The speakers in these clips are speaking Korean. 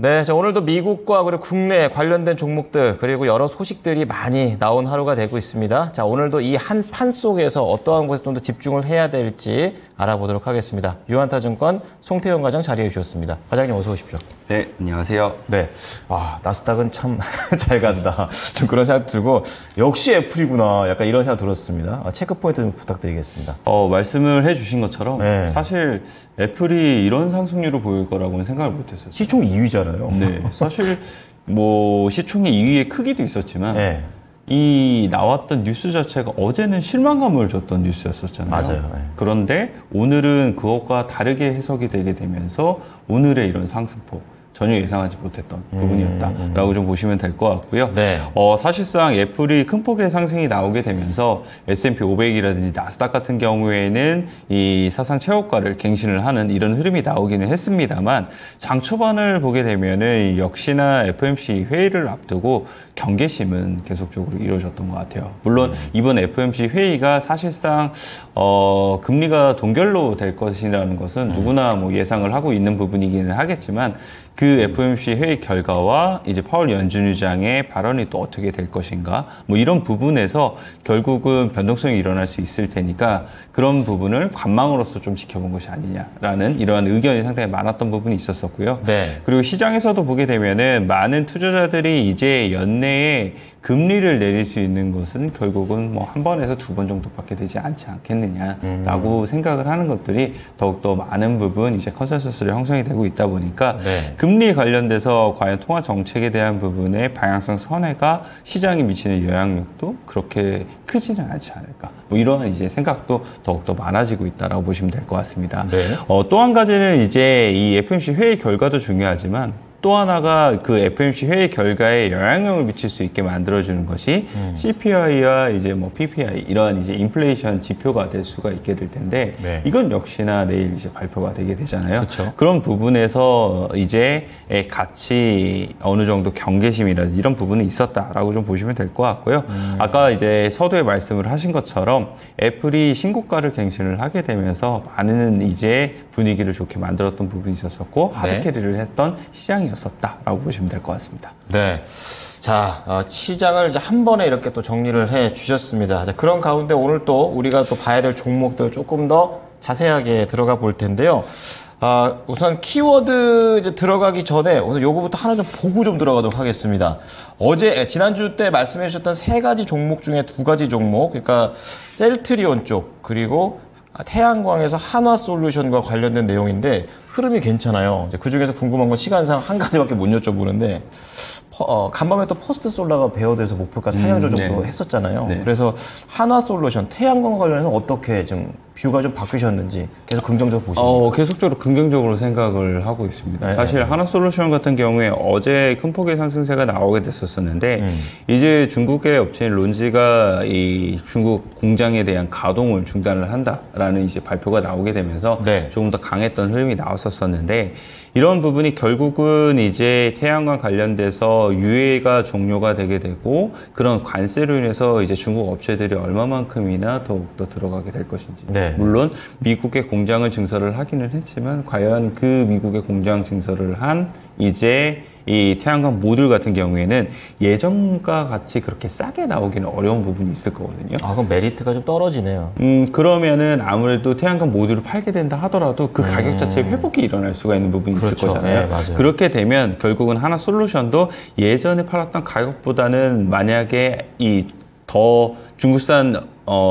네, 자, 오늘도 미국과 그리고 국내 관련된 종목들 그리고 여러 소식들이 많이 나온 하루가 되고 있습니다. 자, 오늘도 이 한 판 속에서 어떠한 곳에 좀 더 집중을 해야 될지 알아보도록 하겠습니다. 유한타증권 송태영 과장 자리해 주셨습니다. 과장님 어서 오십시오. 네, 안녕하세요. 네, 나스닥은 참 잘 간다. 좀 그런 생각 들고 역시 애플이구나. 약간 이런 생각 들었습니다. 체크 포인트 좀 부탁드리겠습니다. 말씀을 해주신 것처럼 네. 사실 애플이 이런 상승률을 보일 거라고는 생각을 못했었어요. 시총 2위잖아요. 네, 사실 뭐 시총이 2위의 크기도 있었지만 네. 이 나왔던 뉴스 자체가 어제는 실망감을 줬던 뉴스였었잖아요. 맞아요. 네. 그런데 오늘은 그것과 다르게 해석이 되게 되면서 오늘의 이런 상승폭 전혀 예상하지 못했던 부분이었다라고 좀 보시면 될 것 같고요. 네. 사실상 애플이 큰 폭의 상승이 나오게 되면서 S&P 500이라든지 나스닥 같은 경우에는 이 사상 최고가를 갱신을 하는 이런 흐름이 나오기는 했습니다만 장 초반을 보게 되면은 역시나 FOMC 회의를 앞두고 경계심은 계속적으로 이루어졌던 것 같아요. 물론 이번 FOMC 회의가 사실상 금리가 동결로 될 것이라는 것은 누구나 뭐 예상을 하고 있는 부분이기는 하겠지만 그 FOMC 회의 결과와 이제 파월 연준 의장의 발언이 또 어떻게 될 것인가 뭐 이런 부분에서 결국은 변동성이 일어날 수 있을 테니까 그런 부분을 관망으로서 좀 지켜본 것이 아니냐라는 이러한 의견이 상당히 많았던 부분이 있었었고요. 네. 그리고 시장에서도 보게 되면은 많은 투자자들이 이제 연내에 금리를 내릴 수 있는 것은 결국은 뭐 한 번에서 두 번 정도밖에 되지 않지 않겠느냐라고 생각을 하는 것들이 더욱더 많은 부분 이제 컨센서스를 형성이 되고 있다 보니까 네. 금리 관련돼서 과연 통화 정책에 대한 부분의 방향성 선회가 시장에 미치는 영향력도 그렇게 크지는 않지 않을까. 뭐 이러한 이제 생각도 더욱더 많아지고 있다라고 보시면 될 것 같습니다. 네. 또 한 가지는 이제 이 FOMC 회의 결과도 중요하지만 또 하나가 그 FOMC 회의 결과에 영향력을 미칠 수 있게 만들어주는 것이 CPI와 이제 뭐 PPI 이러한 이제 인플레이션 지표가 될 수가 있게 될 텐데 네. 이건 역시나 내일 이제 발표가 되게 되잖아요. 그렇죠. 그런 부분에서 이제 같이 어느 정도 경계심이라든지 이런 부분이 있었다라고 좀 보시면 될 것 같고요. 아까 이제 서두에 말씀을 하신 것처럼 애플이 신고가를 갱신을 하게 되면서 많은 이제 분위기를 좋게 만들었던 부분이 있었었고 하드캐리를 했던 시장이었었다라고 보시면 될 것 같습니다. 네. 자, 시장을 이제 한 번에 이렇게 또 정리를 해 주셨습니다. 자, 그런 가운데 오늘 또 우리가 또 봐야 될 종목들 조금 더 자세하게 들어가 볼 텐데요. 우선 키워드 이제 들어가기 전에 오늘 요거부터 하나 좀 보고 좀 들어가도록 하겠습니다. 지난주 때 말씀해 주셨던 세 가지 종목 중에 두 가지 종목, 그러니까 셀트리온 쪽, 그리고 태양광에서 한화솔루션과 관련된 내용인데 흐름이 괜찮아요. 그 중에서 궁금한 건 시간상 한 가지밖에 못 여쭤보는데 간밤에 또 퍼스트솔라가 베어돼서 목표가 상향 조정도 했었잖아요. 네. 그래서 한화솔루션, 태양광 관련해서 어떻게 좀 뷰가 좀 바뀌셨는지 계속 긍정적으로 보시나요? 계속적으로 긍정적으로 생각을 하고 있습니다. 네. 사실 한화솔루션 같은 경우에 어제 큰 폭의 상승세가 나오게 됐었는데 이제 중국의 업체인 론지가 이 중국 공장에 대한 가동을 중단을 한다라는 이제 발표가 나오게 되면서 네. 조금 더 강했던 흐름이 나왔었는데 이런 부분이 결국은 이제 태양광 관련돼서 유예가 종료가 되게 되고 그런 관세로 인해서 이제 중국 업체들이 얼마만큼이나 더욱더 들어가게 될 것인지. 네. 물론 미국의 공장을 증설을 하기는 했지만 과연 그 미국의 공장 증설을 한 이제 이 태양광 모듈 같은 경우에는 예전과 같이 그렇게 싸게 나오기는 어려운 부분이 있을 거거든요. 그럼 메리트가 좀 떨어지네요. 그러면은 아무래도 태양광 모듈을 팔게 된다 하더라도 그 가격 자체 회복이 일어날 수가 있는 부분이 그렇죠. 있을 거잖아요. 네, 맞아요. 그렇게 되면 결국은 한화솔루션도 예전에 팔았던 가격보다는 만약에 더 중국산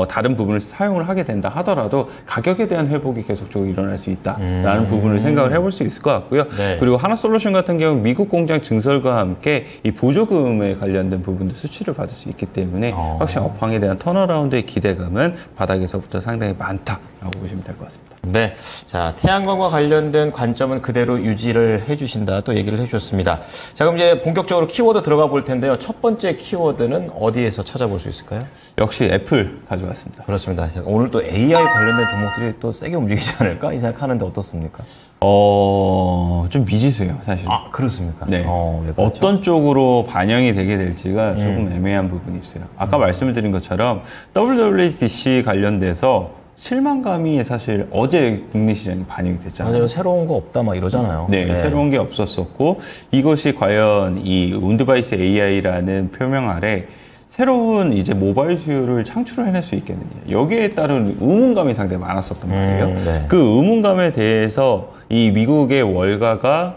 다른 부분을 사용을 하게 된다 하더라도 가격에 대한 회복이 계속적으로 일어날 수 있다라는 부분을 생각을 해볼 수 있을 것 같고요. 네. 그리고 한화솔루션 같은 경우 미국 공장 증설과 함께 이 보조금에 관련된 부분도 수출을 받을 수 있기 때문에 확실히 업황에 대한 턴어라운드의 기대감은 바닥에서부터 상당히 많다라고 보시면 될 것 같습니다. 네. 자, 태양광과 관련된 관점은 그대로 유지를 해주신다 또 얘기를 해주셨습니다. 자, 그럼 이제 본격적으로 키워드 들어가 볼 텐데요. 첫 번째 키워드는 어디에서 찾아볼 수 있을까요? 역시 애플 가져왔습니다. 그렇습니다. 오늘 또 AI 관련된 종목들이 또 세게 움직이지 않을까 이 생각하는데 어떻습니까? 좀 미지수예요, 사실. 그렇습니까? 네. 그렇죠? 어떤 쪽으로 반영이 되게 될지가 조금 애매한 부분이 있어요. 아까 말씀을 드린 것처럼 WWDC 관련돼서 실망감이 사실 어제 국내 시장에 반영이 됐잖아요. 맞아요. 새로운 거 없다 막 이러잖아요. 네, 새로운 게 없었었고 이것이 과연 이 온디바이스 AI라는 표명 아래 새로운 이제 모바일 수요를 창출해낼 수 있겠느냐. 여기에 따른 의문감이 상당히 많았었단 말이에요. 네. 그 의문감에 대해서 이 미국의 월가가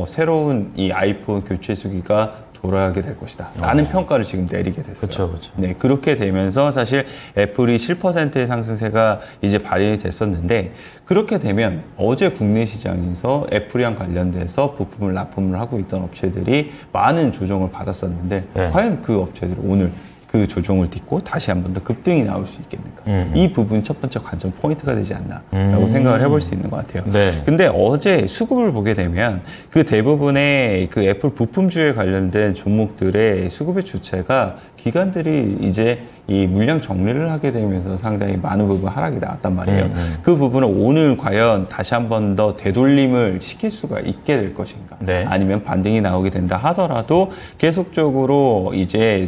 새로운 이 아이폰 교체 주기가 돌아가게 될 것이다 라는 평가를 지금 내리게 됐어요. 그렇죠, 그렇죠. 네, 그렇게 되면서 사실 애플이 7%의 상승세가 이제 발휘 됐었는데 그렇게 되면 어제 국내 시장에서 애플이랑 관련돼서 부품을 납품을 하고 있던 업체들이 많은 조정을 받았었는데 네. 과연 그 업체들이 오늘 그 조정을 딛고 다시 한 번 더 급등이 나올 수 있겠는가. 이 부분이 첫 번째 관점 포인트가 되지 않나라고 생각을 해볼 수 있는 것 같아요. 네. 근데 어제 수급을 보게 되면 그 대부분의 그 애플 부품주에 관련된 종목들의 수급의 주체가 기관들이 이제 이 물량 정리를 하게 되면서 상당히 많은 부분 하락이 나왔단 말이에요. 그 부분은 오늘 과연 다시 한 번 더 되돌림을 시킬 수가 있게 될 것인가? 네. 아니면 반등이 나오게 된다 하더라도 계속적으로 이제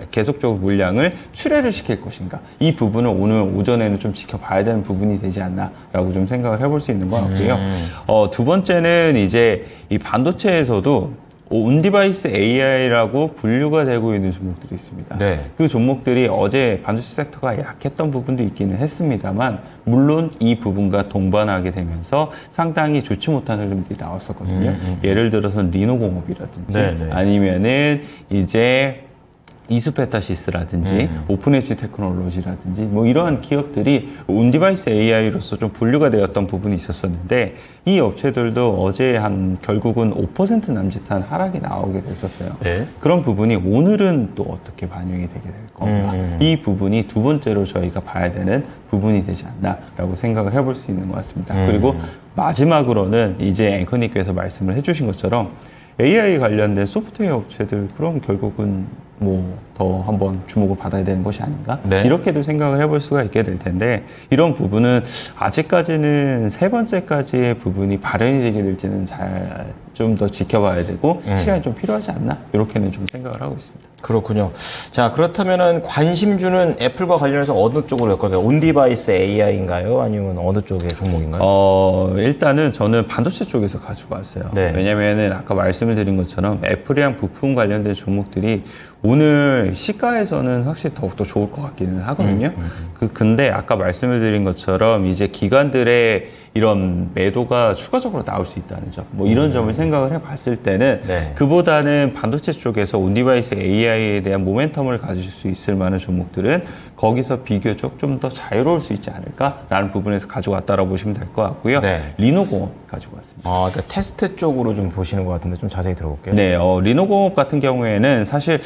계속적으로 물량을 출회를 시킬 것인가? 이 부분은 오늘 오전에는 좀 지켜봐야 되는 부분이 되지 않나라고 좀 생각을 해볼 수 있는 것 같고요. 두 번째는 이제 이 반도체에서도 온디바이스 AI라고 분류가 되고 있는 종목들이 있습니다. 네. 그 종목들이 어제 반도체 섹터가 약했던 부분도 있기는 했습니다만 물론 이 부분과 동반하게 되면서 상당히 좋지 못한 흐름들이 나왔었거든요. 예를 들어서 리노공업이라든지 네, 네. 아니면은 이제 이수페타시스라든지 오픈엣지 테크놀로지라든지 뭐 이러한 기업들이 온디바이스 AI로서 좀 분류가 되었던 부분이 있었었는데 이 업체들도 어제 결국은 5% 남짓한 하락이 나오게 됐었어요. 네. 그런 부분이 오늘은 또 어떻게 반영이 되게 될 건가. 이 부분이 두 번째로 저희가 봐야 되는 부분이 되지 않나라고 생각을 해볼 수 있는 것 같습니다. 그리고 마지막으로는 이제 앵커님께서 말씀을 해주신 것처럼 AI 관련된 소프트웨어 업체들 그럼 결국은 뭐 더 한번 주목을 받아야 되는 것이 아닌가 네. 이렇게도 생각을 해볼 수가 있게 될 텐데 이런 부분은 아직까지는 세 번째까지의 부분이 발현이 되게 될지는 잘 좀 더 지켜봐야 되고 시간이 좀 필요하지 않나 이렇게는 좀 생각을 하고 있습니다. 그렇군요. 자, 그렇다면은 관심주는 애플과 관련해서 어느 쪽으로 할 거예요? 온디바이스 AI인가요? 아니면 어느 쪽의 종목인가요? 일단은 저는 반도체 쪽에서 가지고 왔어요. 네. 왜냐면은 아까 말씀을 드린 것처럼 애플이랑 부품 관련된 종목들이 오늘 시가에서는 확실히 더욱더 좋을 것 같기는 하거든요. 근데 아까 말씀을 드린 것처럼 이제 기관들의 이런 매도가 추가적으로 나올 수 있다는 점, 뭐 이런 점을 생각을 해봤을 때는 네. 그보다는 반도체 쪽에서 온디바이스 AI에 대한 모멘텀을 가질 수 있을 만한 종목들은 거기서 비교적 좀 더 자유로울 수 있지 않을까라는 부분에서 가져왔다라고 보시면 될 것 같고요. 네. 리노공업 가지고 왔습니다. 아, 그러니까 테스트 쪽으로 좀 보시는 것 같은데 좀 자세히 들어볼게요. 네, 리노공업 같은 경우에는 사실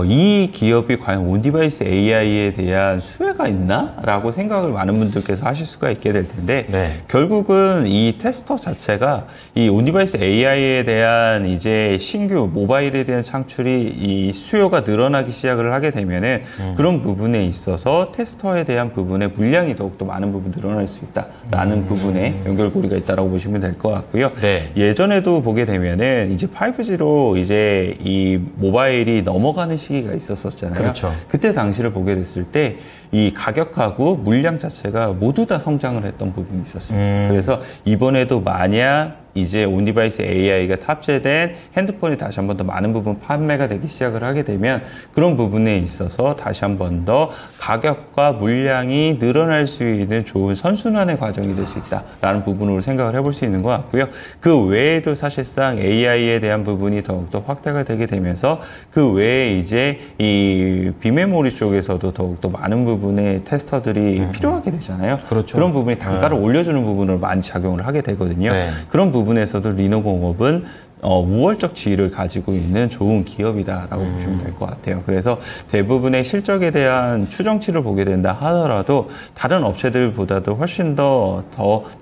이 기업이 과연 온디바이스 AI에 대한 수혜가 있나? 라고 생각을 많은 분들께서 하실 수가 있게 될 텐데 네. 결국은 이 테스터 자체가 이 온디바이스 AI에 대한 이제 신규 모바일에 대한 창출이 이 수요가 늘어나기 시작을 하게 되면은 그런 부분에 있어서 테스터에 대한 부분에 물량이 더욱더 많은 부분 늘어날 수 있다라는 부분에 연결고리가 있다라고 보시면 될 것 같고요. 네. 예전에도 보게 되면은 이제 5G로 이제 이 모바일이 넘어가는 시기가 있었잖아요. 그렇죠. 그때 당시를 보게 됐을 때 이 가격하고 물량 자체가 모두 다 성장을 했던 부분이 있었습니다. 그래서 이번에도 만약 이제 온디바이스 AI가 탑재된 핸드폰이 다시 한 번 더 많은 부분 판매가 되기 시작을 하게 되면 그런 부분에 있어서 다시 한 번 더 가격과 물량이 늘어날 수 있는 좋은 선순환의 과정이 될 수 있다라는 부분으로 생각을 해볼 수 있는 것 같고요. 그 외에도 사실상 AI에 대한 부분이 더욱더 확대가 되게 되면서 그 외에 이제 이 비메모리 쪽에서도 더욱더 많은 부분의 테스터들이 필요하게 되잖아요. 그렇죠. 그런 부분이 단가를 올려주는 부분으로 많이 작용을 하게 되거든요. 네. 그런 부분에서도 리노공업은 우월적 지위를 가지고 있는 좋은 기업이다라고 보시면 될 것 같아요. 그래서 대부분의 실적에 대한 추정치를 보게 된다 하더라도 다른 업체들보다도 훨씬 더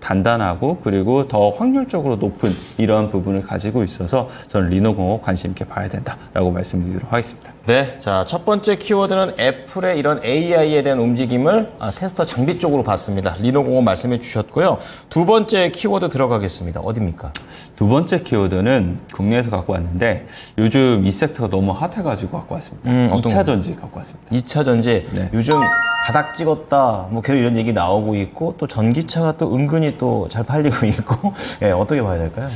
단단하고 그리고 더 확률적으로 높은 이러한 부분을 가지고 있어서 저는 리노공업 관심 있게 봐야 된다라고 말씀드리도록 하겠습니다. 네, 자, 첫 번째 키워드는 애플의 이런 AI에 대한 움직임을 테스터 장비 쪽으로 봤습니다. 리노공업 말씀해 주셨고요. 두 번째 키워드 들어가겠습니다. 어디입니까? 두 번째 키워드는 부분은 국내에서 갖고 왔는데 요즘 이 섹터가 너무 핫해가지고 갖고 왔습니다. 어떤 2차 거? 전지 갖고 왔습니다. 2차 전지 네. 요즘 바닥 찍었다 뭐 계속 이런 얘기 나오고 있고 또 전기차가 또 은근히 또 잘 팔리고 있고 예, 어떻게 봐야 될까요?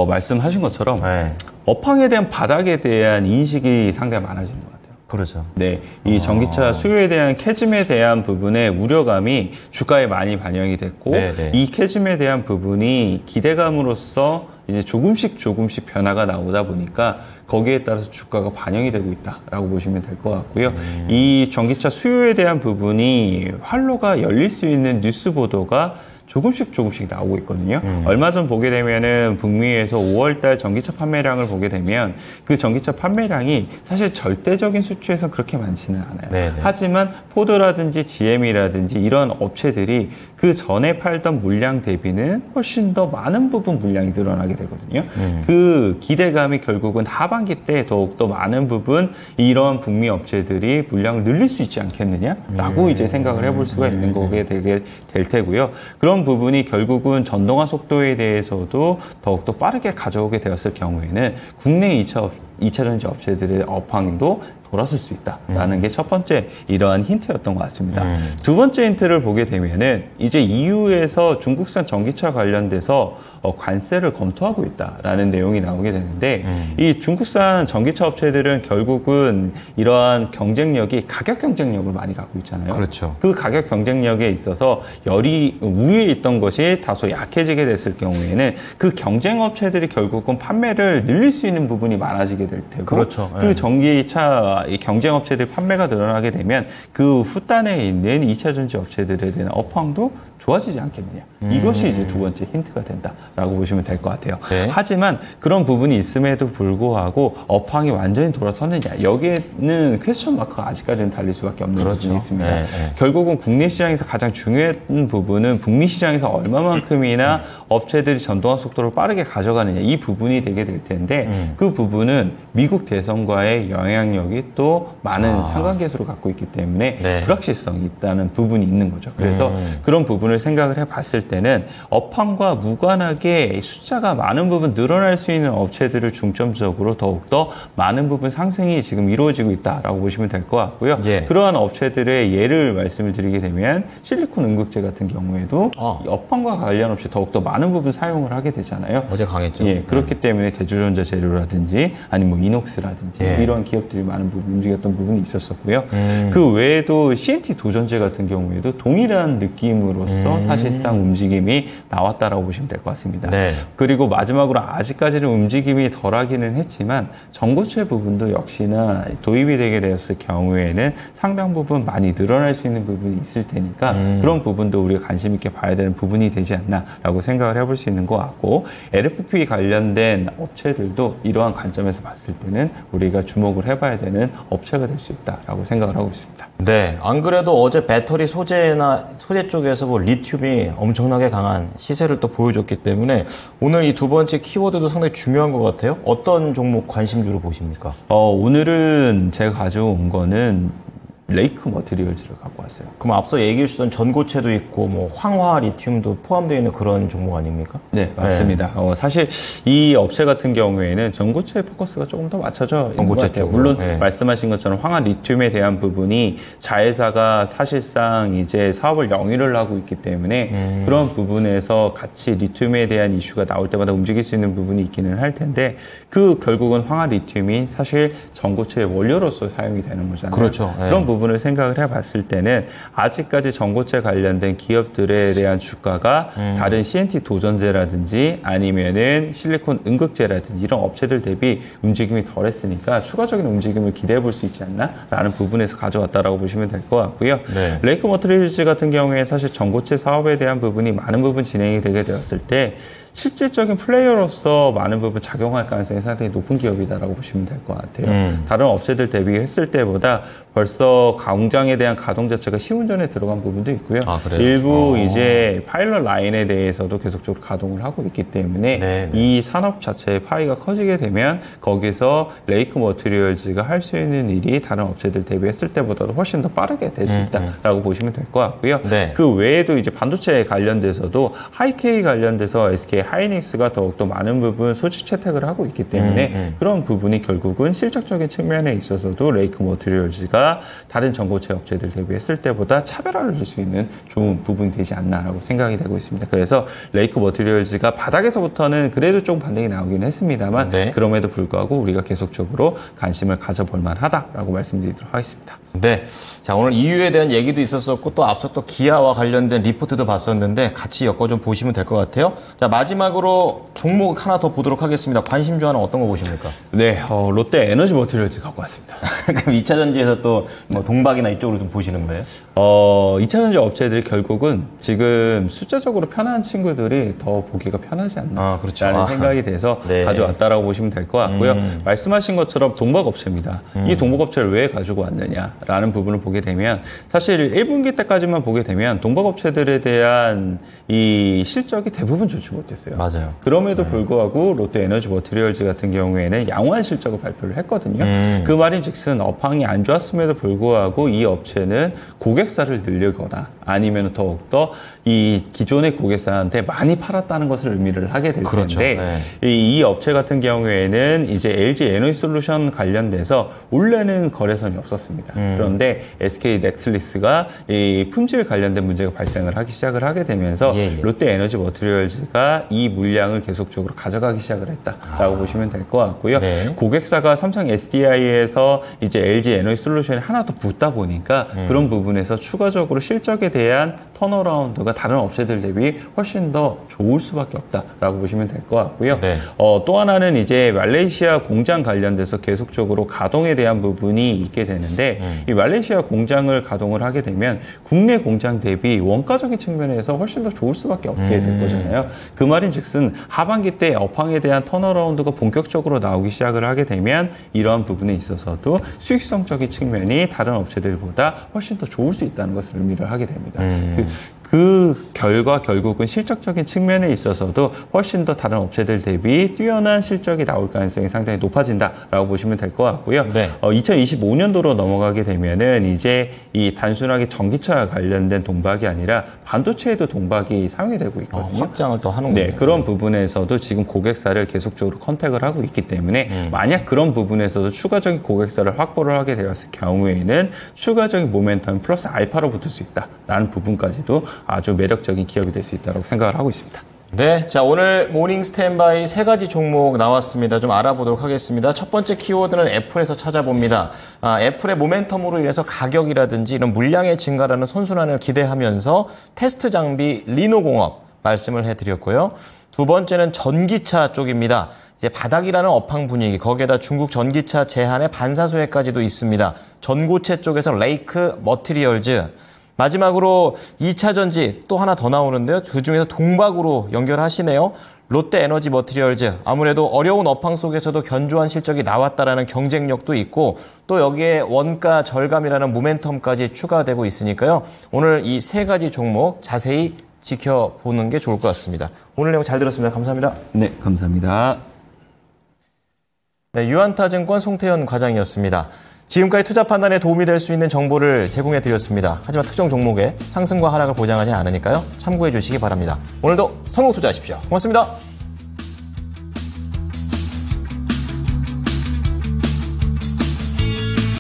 말씀하신 것처럼 네. 업황에 대한 바닥에 대한 인식이 상당히 많아진 것 같아요. 그렇죠. 네, 이 전기차 수요에 대한 캐즘에 대한 부분의 우려감이 주가에 많이 반영이 됐고, 네네. 이 캐즘에 대한 부분이 기대감으로써 이제 조금씩 변화가 나오다 보니까 거기에 따라서 주가가 반영이 되고 있다라고 보시면 될 것 같고요. 이 전기차 수요에 대한 부분이 활로가 열릴 수 있는 뉴스 보도가 조금씩 나오고 있거든요. 얼마 전 보게 되면은 북미에서 5월달 전기차 판매량을 보게 되면 그 전기차 판매량이 사실 절대적인 수치에서 그렇게 많지는 않아요. 네네. 하지만 포드라든지 GM이라든지 이런 업체들이 그 전에 팔던 물량 대비는 훨씬 더 많은 부분 물량이 늘어나게 되거든요. 그 기대감이 결국은 하반기 때 더욱더 많은 부분 이런 북미 업체들이 물량을 늘릴 수 있지 않겠느냐라고 이제 생각을 해볼 수가 있는 거게 되게 될 테고요. 그런 부분이 결국은 전동화 속도에 대해서도 더욱더 빠르게 가져오게 되었을 경우에는 국내 2차 전지 업체들의 업황도 돌아설 수 있다라는 게 첫 번째 이러한 힌트였던 것 같습니다. 두 번째 힌트를 보게 되면은 이제 EU에서 중국산 전기차 관련돼서 관세를 검토하고 있다라는 내용이 나오게 되는데 이 중국산 전기차 업체들은 결국은 이러한 경쟁력이 가격 경쟁력을 많이 갖고 있잖아요. 그렇죠. 그 가격 경쟁력에 있어서 열이 우위에 있던 것이 다소 약해지게 됐을 경우에는 그 경쟁 업체들이 결국은 판매를 늘릴 수 있는 부분이 많아지게 될 테고 그렇죠. 그 전기차 이 경쟁 업체들 판매가 늘어나게 되면 그 후단에 있는 2차 전지 업체들에 대한 업황도 좋아지지 않겠느냐. 이것이 이제 두 번째 힌트가 된다라고 보시면 될 것 같아요. 네. 하지만 그런 부분이 있음에도 불구하고 업황이 완전히 돌아서느냐. 여기에는 퀘스천 마크가 아직까지는 달릴 수밖에 없는 그렇죠. 부분이 있습니다. 네, 네. 결국은 국내 시장에서 가장 중요한 부분은 북미 시장에서 얼마만큼이나 업체들이 전동화 속도를 빠르게 가져가느냐. 이 부분이 되게 될 텐데 그 부분은 미국 대선과의 영향력이 또 많은 상관계수를 갖고 있기 때문에 네. 불확실성이 있다는 부분이 있는 거죠. 그래서 그런 부분을 생각을 해봤을 때는 업황과 무관하게 숫자가 많은 부분 늘어날 수 있는 업체들을 중점적으로 더욱더 많은 부분 상승이 지금 이루어지고 있다라고 보시면 될 것 같고요. 예. 그러한 업체들의 예를 말씀을 드리게 되면 실리콘 응급제 같은 경우에도 이 업황과 관련 없이 더욱더 많은 부분 사용을 하게 되잖아요. 어제 강했죠. 예, 그렇기 때문에 대주전자 재료라든지 아니면 뭐 이녹스라든지 예. 이러한 기업들이 많은 부분 움직였던 부분이 있었었고요. 그 외에도 CNT 도전제 같은 경우에도 동일한 느낌으로서 사실상 움직임이 나왔다라고 보시면 될 것 같습니다. 네. 그리고 마지막으로 아직까지는 움직임이 덜하기는 했지만 전고체 부분도 역시나 도입이 되게 되었을 경우에는 상당 부분 많이 늘어날 수 있는 부분이 있을 테니까 그런 부분도 우리가 관심 있게 봐야 되는 부분이 되지 않나라고 생각을 해볼 수 있는 것 같고 LFP 관련된 업체들도 이러한 관점에서 봤을 때는 우리가 주목을 해봐야 되는 업체가 될 수 있다라고 생각을 하고 있습니다. 네, 안 그래도 어제 배터리 소재 쪽에서 뭐 리튬이 엄청나게 강한 시세를 또 보여줬기 때문에 오늘 이 두 번째 키워드도 상당히 중요한 것 같아요. 어떤 종목 관심주로 보십니까? 오늘은 제가 가져온 거는 레이크 머티리얼즈를 갖고 왔어요. 그럼 앞서 얘기해 주셨던 전고체도 있고 뭐 황화 리튬도 포함되어 있는 그런 종목 아닙니까? 네, 맞습니다. 사실 이 업체 같은 경우에는 전고체의 포커스가 조금 더 맞춰져 있는 것 같아요. 쪽으로. 물론 네. 말씀하신 것처럼 황화 리튬에 대한 부분이 자회사가 사실상 이제 사업을 영위를 하고 있기 때문에 그런 부분에서 같이 리튬에 대한 이슈가 나올 때마다 움직일 수 있는 부분이 있기는 할 텐데 그 결국은 황화 리튬이 사실 전고체의 원료로서 사용이 되는 거잖아요. 그렇죠. 네. 그런 부분을 생각을 해봤을 때는 아직까지 전고체 관련된 기업들에 대한 주가가 다른 CNT 도전제라든지 아니면은 실리콘 응급제라든지 이런 업체들 대비 움직임이 덜했으니까 추가적인 움직임을 기대해 볼 수 있지 않나라는 부분에서 가져왔다라고 보시면 될 것 같고요. 네. 레이크 머티리얼즈 같은 경우에 사실 전고체 사업에 대한 부분이 많은 부분 진행이 되게 되었을 때 실질적인 플레이어로서 많은 부분 작용할 가능성이 상당히 높은 기업이다라고 보시면 될 것 같아요. 다른 업체들 대비했을 때보다 벌써 공장에 대한 가동 자체가 시운전에 들어간 부분도 있고요. 아, 그래요? 일부 이제 파일럿 라인에 대해서도 계속적으로 가동을 하고 있기 때문에 네, 네. 이 산업 자체의 파이가 커지게 되면 거기서 레이크 머티리얼즈가 할 수 있는 일이 다른 업체들 대비했을 때보다도 훨씬 더 빠르게 될 수 있다라고 보시면 될 것 같고요. 네. 그 외에도 이제 반도체 관련돼서도 하이케이 관련돼서 SK 하이닉스가 더욱더 많은 부분 소지 채택을 하고 있기 때문에 그런 부분이 결국은 실적적인 측면에 있어서도 레이크 머티리얼즈가 다른 전고체 업체들 대비했을 때보다 차별화를 줄 수 있는 좋은 부분이 되지 않나라고 생각이 되고 있습니다. 그래서 레이크 머티리얼즈가 바닥에서부터는 그래도 좀 반등이 나오긴 했습니다만 네. 그럼에도 불구하고 우리가 계속적으로 관심을 가져볼 만하다라고 말씀드리도록 하겠습니다. 네. 자, 오늘 EU에 대한 얘기도 있었었고 또 앞서 또 기아와 관련된 리포트도 봤었는데 같이 엮어 좀 보시면 될 것 같아요. 자, 마지막으로 종목 하나 더 보도록 하겠습니다. 관심 주화는 어떤 거 보십니까? 네, 롯데 에너지 머티리얼즈 갖고 왔습니다. 그럼 2차 전지에서 또 뭐 동박이나 이쪽으로 좀 보시는 거예요? 2차 전지 업체들이 결국은 지금 숫자적으로 편한 친구들이 더 보기가 편하지 않나 그렇죠. 라는 생각이 돼서 네. 가져왔다라고 보시면 될 것 같고요. 말씀하신 것처럼 동박업체입니다. 이 동박업체를 왜 가지고 왔느냐라는 부분을 보게 되면 사실 1분기 때까지만 보게 되면 동박업체들에 대한 이 실적이 대부분 좋지 못했어요. 맞아요. 그럼에도 불구하고 롯데 에너지 머티리얼즈 같은 경우에는 양호한 실적을 발표를 했거든요. 그 말인즉슨 업황이 안 좋았음에도 불구하고 이 업체는 고객사를 늘리거나 아니면 더욱더 이 기존의 고객사한테 많이 팔았다는 것을 의미를 하게 될 그렇죠. 텐데 네. 이 업체 같은 경우에는 이제 LG 에너지 솔루션 관련돼서 원래는 거래선이 없었습니다. 그런데 SK 넥슬리스가 이 품질 관련된 문제가 발생을 하기 시작을 하게 되면서 롯데 에너지 머티리얼즈가 이 물량을 계속적으로 가져가기 시작을 했다라고 보시면 될 것 같고요. 네. 고객사가 삼성 SDI에서 이제 LG 에너지 솔루션이 하나 더 붙다 보니까 그런 부분에서 추가적으로 실적에 대한 턴어라운드가 다른 업체들 대비 훨씬 더 좋을 수밖에 없다라고 보시면 될 것 같고요. 네. 또 하나는 이제 말레이시아 공장 관련돼서 계속적으로 가동에 대한 부분이 있게 되는데 이 말레이시아 공장을 가동을 하게 되면 국내 공장 대비 원가적인 측면에서 훨씬 더 좋을 수밖에 없게 될 거잖아요. 그 말인즉슨 하반기 때 업황에 대한 턴어라운드가 본격적으로 나오기 시작을 하게 되면 이러한 부분에 있어서도 수익성적인 측면이 다른 업체들보다 훨씬 더 좋을 수 있다는 것을 의미를 하게 됩니다. 그 결과 결국은 실적적인 측면에 있어서도 훨씬 더 다른 업체들 대비 뛰어난 실적이 나올 가능성이 상당히 높아진다라고 보시면 될 것 같고요. 네. 2025년도로 넘어가게 되면은 이제 이 단순하게 전기차와 관련된 동박이 아니라 반도체에도 동박이 사용이 되고 있거든요. 확장을 또 하는군요. 네, 그런 부분에서도 지금 고객사를 계속적으로 컨택을 하고 있기 때문에 만약 그런 부분에서도 추가적인 고객사를 확보를 하게 되었을 경우에는 추가적인 모멘텀 플러스 알파로 붙을 수 있다라는 부분까지도 아주 매력적인 기업이 될 수 있다고 생각을 하고 있습니다. 네, 자 오늘 모닝 스탠바이 세 가지 종목 나왔습니다. 좀 알아보도록 하겠습니다. 첫 번째 키워드는 애플에서 찾아봅니다. 애플의 모멘텀으로 인해서 가격이라든지 이런 물량의 증가라는 선순환을 기대하면서 테스트 장비 리노공업 말씀을 해드렸고요. 두 번째는 전기차 쪽입니다. 이제 바닥이라는 업황 분위기, 거기에다 중국 전기차 제한의 반사소외까지도 있습니다. 전고체 쪽에서 레이크 머티리얼즈. 마지막으로 2차 전지 또 하나 더 나오는데요. 그중에서 동박으로 연결하시네요. 롯데 에너지 머티리얼즈. 아무래도 어려운 업황 속에서도 견조한 실적이 나왔다라는 경쟁력도 있고 또 여기에 원가 절감이라는 모멘텀까지 추가되고 있으니까요. 오늘 이 세 가지 종목 자세히 지켜보는 게 좋을 것 같습니다. 오늘 내용 잘 들었습니다. 감사합니다. 네, 감사합니다. 네, 유한타증권 송태현 과장이었습니다. 지금까지 투자 판단에 도움이 될 수 있는 정보를 제공해 드렸습니다. 하지만 특정 종목의 상승과 하락을 보장하지 않으니까요. 참고해 주시기 바랍니다. 오늘도 성공 투자하십시오. 고맙습니다.